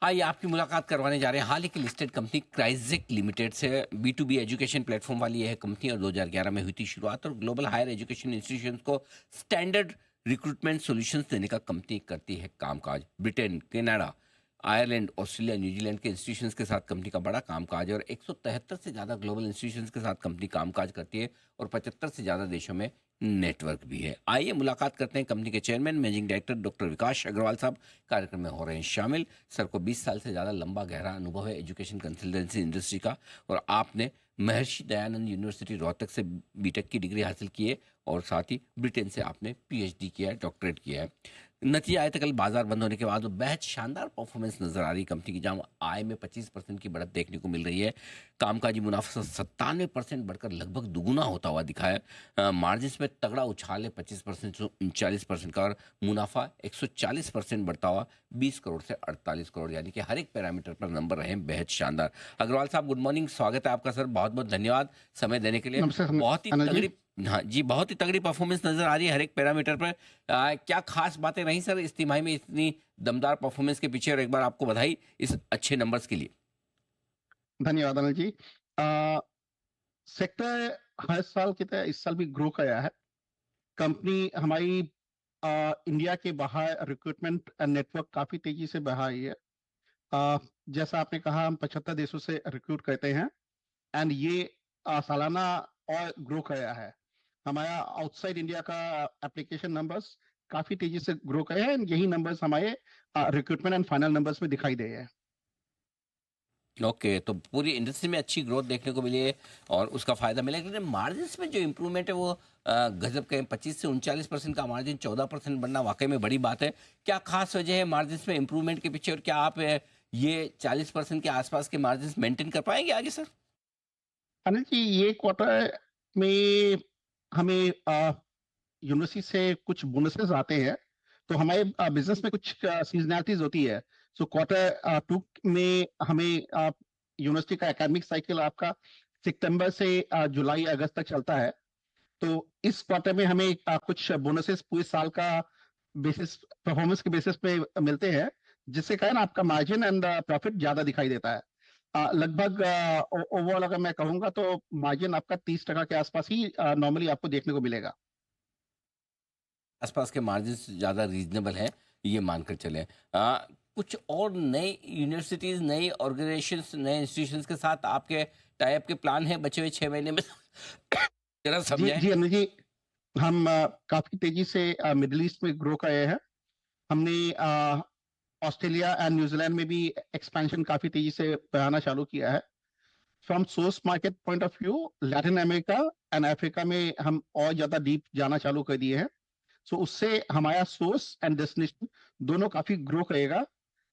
आइए आपकी मुलाकात करवाने जा रहे हैं हाल ही की लिस्टेड कंपनी क्राइजेक लिमिटेड से। बी2बी एजुकेशन प्लेटफॉर्म वाली यह कंपनी और 2011 में हुई थी शुरुआत और ग्लोबल हायर एजुकेशन इंस्टीट्यूशंस को स्टैंडर्ड रिक्रूटमेंट सॉल्यूशंस देने का कंपनी करती है कामकाज। Britain, Canada, Ireland, Australia, New Zealand के इंस्टीट्यूशंस के साथ कंपनी का बड़ा कामकाज है और 173 से ज़्यादा ग्लोबल इंस्टीट्यूशंस के साथ कंपनी कामकाज करती है और 75 से ज़्यादा देशों में नेटवर्क भी है। आइए मुलाकात करते हैं कंपनी के चेयरमैन मैनेजिंग डायरेक्टर डॉक्टर विकास अग्रवाल साहब। कार्यक्रम में हो रहे हैं शामिल। सर को 20 साल से ज़्यादा लंबा गहरा अनुभव है एजुकेशन कंसल्टेंसी इंडस्ट्री का और आपने महर्षि दयानंद यूनिवर्सिटी रोहतक से बीटेक की डिग्री हासिल की है और साथ ही ब्रिटेन से आपने पीएचडी किया है, डॉक्टरेट किया है। नतीजा आया था कल बाजार बंद होने के बाद बेहद शानदार परफॉर्मेंस नजर आ रही कंपनी की, जहां आय में 25% की बढ़त देखने को मिल रही है। कामकाजी मुनाफा 97% बढ़कर लगभग दुगुना होता हुआ दिखा है। मार्जिन में तगड़ा उछाल है 25% से 39% का और मुनाफा 140% बढ़ता हुआ 20 करोड़ से 48 करोड़, यानी कि हर एक पैरामीटर पर नंबर रहे हैं बेहद शानदार। अग्रवाल साहब गुड मॉर्निंग, स्वागत है आपका सर। बहुत बहुत धन्यवाद समय देने के लिए। नमस्ते बहुत ही अनिल जी। तगड़ी, हाँ जी, बहुत ही तगड़ी परफॉर्मेंस नजर आ रही है हर एक पैरामीटर पर। क्या खास बातें रही सर इस तिमाही में इतनी दमदार परफॉर्मेंस के पीछे, और एक बार आपको बधाई इस अच्छे नंबर्स के लिए। धन्यवाद अनिल जी। आ, सेक्टर हर साल की तरह इस साल भी ग्रो किया है। कंपनी हमारी इंडिया के बाहर रिक्रूटमेंट नेटवर्क काफी तेजी से बढ़ा रही है। आ, जैसा आपने कहा, हम 75 देशों से रिक्रूट करते हैं एंड ये सालाना और ग्रो किया है। हमारा आउटसाइड इंडिया का एप्लीकेशन नंबर्स काफी तेजी से ग्रो किया है एंड यही नंबर्स हमारे रिक्रूटमेंट एंड फाइनल नंबर्स में दिखाई दे रहे हैं। ओके, तो पूरी इंडस्ट्री में अच्छी ग्रोथ देखने को मिली है और उसका फायदा मिलेगा। लेकिन मार्जिन में जो इम्प्रूवमेंट है वो गजब के 25 से 39% का मार्जिन 14% बनना वाकई में बड़ी बात है। क्या खास वजह है मार्जिन में इम्प्रूवमेंट के पीछे और क्या आप ये 40% के आसपास के मार्जिन मेंटेन कर पाएंगे आगे सर? अनिल जी, ये क्वार्टर में हमें यूनिवर्सिटी से कुछ बोनसेस आते हैं, तो हमारे बिजनेस में कुछ सीजनैलिटीज होती है। सो क्वार्टर टू में हमें यूनिवर्सिटी का एकेडमिक साइकिल आपका सितंबर से जुलाई अगस्त तक चलता है। तो इस क्वार्टर में हमें कुछ बोनसेस पूरे साल का बेसिस परफॉर्मेंस के बेसिस पे मिलते हैं, जिससे कारण आपका मार्जिन एंड प्रॉफिट ज्यादा दिखाई देता है। लगभग ओवरऑल अगर मैं कहूंगा तो मार्जिन आपका 30% के आसपास ही नॉर्मली आपको देखने को मिलेगा। आसपास के मार्जिन ज़्यादा रीजनेबल है, ये मानकर चलें। कुछ और नई यूनिवर्सिटीज़, नई ऑर्गेनाइजेशंस, नए इंस्टीट्यूशंस के साथ आपके टाई अप के प्लान हैं बचे हुए 6 महीने में? जरा जी समझाएं। जी अनिल जी, हम काफी तेजी से मिडिल ईस्ट में ग्रो कर रहे हैं। हमने ऑस्ट्रेलिया एंड न्यूजीलैंड में भी एक्सपेंशन काफी तेजी से बढ़ाना चालू किया है। From source market point of view, Latin America and Africa में हम और ज्यादा डीप जाना चालू कर दिए हैं। सो उससे हमारा सोर्स एंड डेस्टिनेशन दोनों काफी ग्रो करेगा।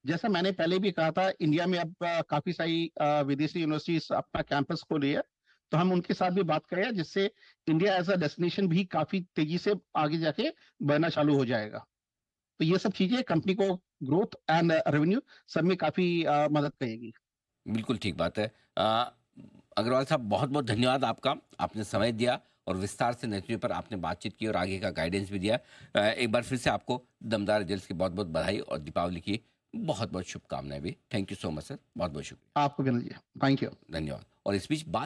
जैसा मैंने पहले भी कहा था, इंडिया में अब काफी सारी विदेशी यूनिवर्सिटीज अपना कैंपस खोली है, तो हम उनके साथ भी बात करें, जिससे इंडिया एज अ डेस्टिनेशन भी काफी तेजी से आगे जाके बढ़ना चालू हो जाएगा। तो ये सब चीजें कंपनी को ग्रोथ एंड रेवेन्यू सब में काफी मदद करेगी। बिल्कुल ठीक बात है। अग्रवाल साहब बहुत बहुत धन्यवाद आपका, आपने समय दिया और विस्तार से नेतृत्व पर आपने बातचीत की और आगे का गाइडेंस भी दिया। एक बार फिर से आपको दमदार रिजल्ट्स की बहुत बहुत बधाई और दीपावली की बहुत बहुत शुभकामनाएं भी। Thank you so much sir, बहुत बहुत शुक्रिया, आपको भी थैंक यू। धन्यवाद। और इस बीच बात